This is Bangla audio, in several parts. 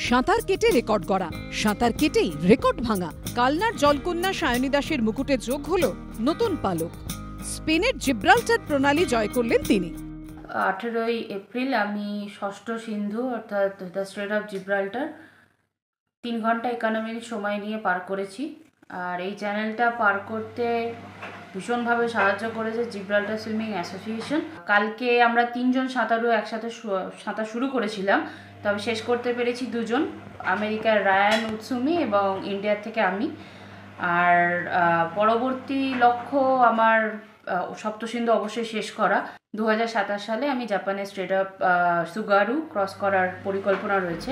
সাঁতার কেটে রেকর্ড গড়া, সাঁতার কেটেই রেকর্ড ভাঙা। কালনার জলকন্যা সায়নী দাসের মুকুটে যোগ হল নতুন পালক। স্পেনের জিব্রাল্টার প্রণালী জয় করলেন তিনি। 18ই এপ্রিল আমি ষষ্ঠ সিন্ধু অর্থাৎ দ্য স্ট্রেট অফ জিব্রাল্টার 3 ঘন্টা 51 মিনিট সময় নিয়ে পার করেছি। আর এই চ্যানেলটা পার করতে ভীষণভাবে সাহায্য করেছে জিব্রাল্টার সুইমিং অ্যাসোসিয়েশন। কালকে আমরা 3 জন সাঁতারু একসাথে সাঁতার শুরু করেছিলাম, তবে শেষ করতে পেরেছি 2 জন, আমেরিকার রায়ান উৎসুমি এবং ইন্ডিয়ার থেকে আমি। আর পরবর্তী লক্ষ্য আমার সপ্তসিন্ধু অবশ্যই শেষ করা। 2027 সালে আমি জাপানের স্ট্রেট অফ সুগারু ক্রস করার পরিকল্পনা রয়েছে।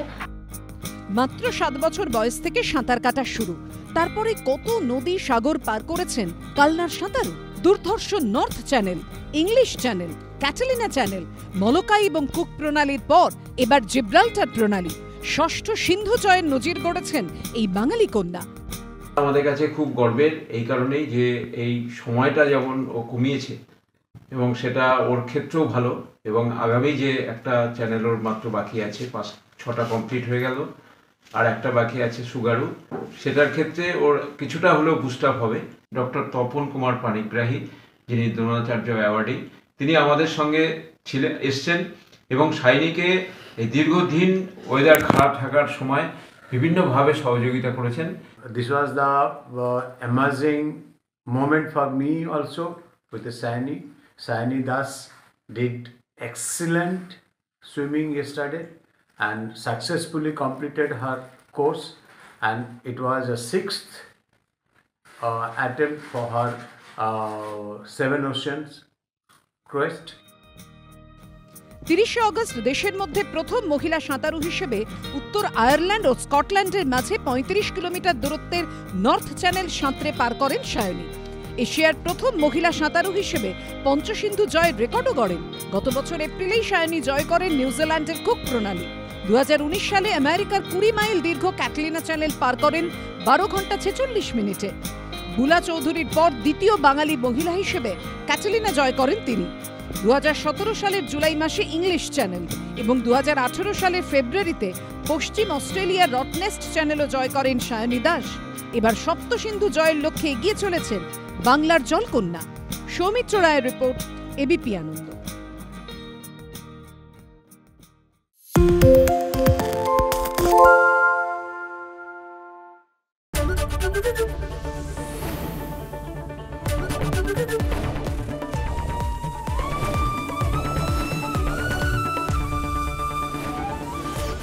মাত্র 7 বছর বয়স থেকে সাঁতার কাটা শুরু, তারপরে কত নদী সাগর পার করেছেন কালনার সাঁতারু। দুর্ধর্ষ north channel, English channel, Catalina channel, Molokai এবং কুক প্রণালীর পর এবার জিব্রাল্টার প্রণালী। ষষ্ঠ সিন্ধু জয়ের নজির গড়েছেন এই বাঙালি কন্যা। আমাদের কাছে খুব গর্বের এই কারণেই যে এই সময়টা যেমন ও কমিয়েছে এবং সেটা ওর ক্ষেত্রেও ভালো, এবং আগামী যে একটা চ্যানেল ওর মাত্র বাকি আছে, 5-6টা কমপ্লিট হয়ে গেল, আর একটা বাকি আছে সুগারু, সেটার ক্ষেত্রে ওর কিছুটা হলেও বুস্ট আপ হবে। ডক্টর তপন কুমার পাণিগ্রাহী, যিনি দ্রোণাচার্য অ্যাওয়ার্ডি, তিনি আমাদের সঙ্গে এসছেন এবং সায়নীকে এই দীর্ঘদিন ওয়েদার খারাপ থাকার সময় বিভিন্নভাবে সহযোগিতা করেছেন। This was the amazing moment for me also with the Saini. Saini Das did excellent swimming yesterday and successfully completed her course, and it was a 6th attempt for her 7 oceans quest. 30 August দেশের মধ্যে প্রথম মহিলা সাঁতারু হিসেবে উত্তর আয়ারল্যান্ড ও স্কটল্যান্ডের মাঝে 35 কিলোমিটার দূরত্বের নর্থ চ্যানেল সাঁতরে পার করেন সায়নী। এশিয়ার প্রথম মহিলা সাঁতারু হিসেবে পঞ্চসিন্ধু জয়ের রেকর্ডও গড়েন। গত বছর এপ্রিলেই সায়নী জয় করেন নিউজিল্যান্ডের কুক প্রণালী। 2019 সালে আমেরিকার 20 মাইল দীর্ঘ ক্যাটালিনা চ্যানেল পার করেন 12 ঘন্টা 46 মিনিটে। বুলা চৌধুরীর পর দ্বিতীয় বাঙালি মহিলা হিসেবে ক্যাটালিনা জয় করেন তিনি। 2017 সালের জুলাই মাসে ইংলিশ চ্যানেল এবং 2018 সালের ফেব্রুয়ারিতে পশ্চিম অস্ট্রেলিয়ার রটনেস্ট চ্যানেলও জয় করেন সায়নী দাস। এবার সপ্তসিন্ধু জয়ের লক্ষ্যে এগিয়ে চলেছেন বাংলার জলকন্যা। সৌমিত্র রায়ের রিপোর্ট, এবিপি আনন্দ।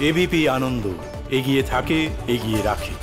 এবিপি আনন্দ, এগিয়ে থাকে, এগিয়ে রাখে।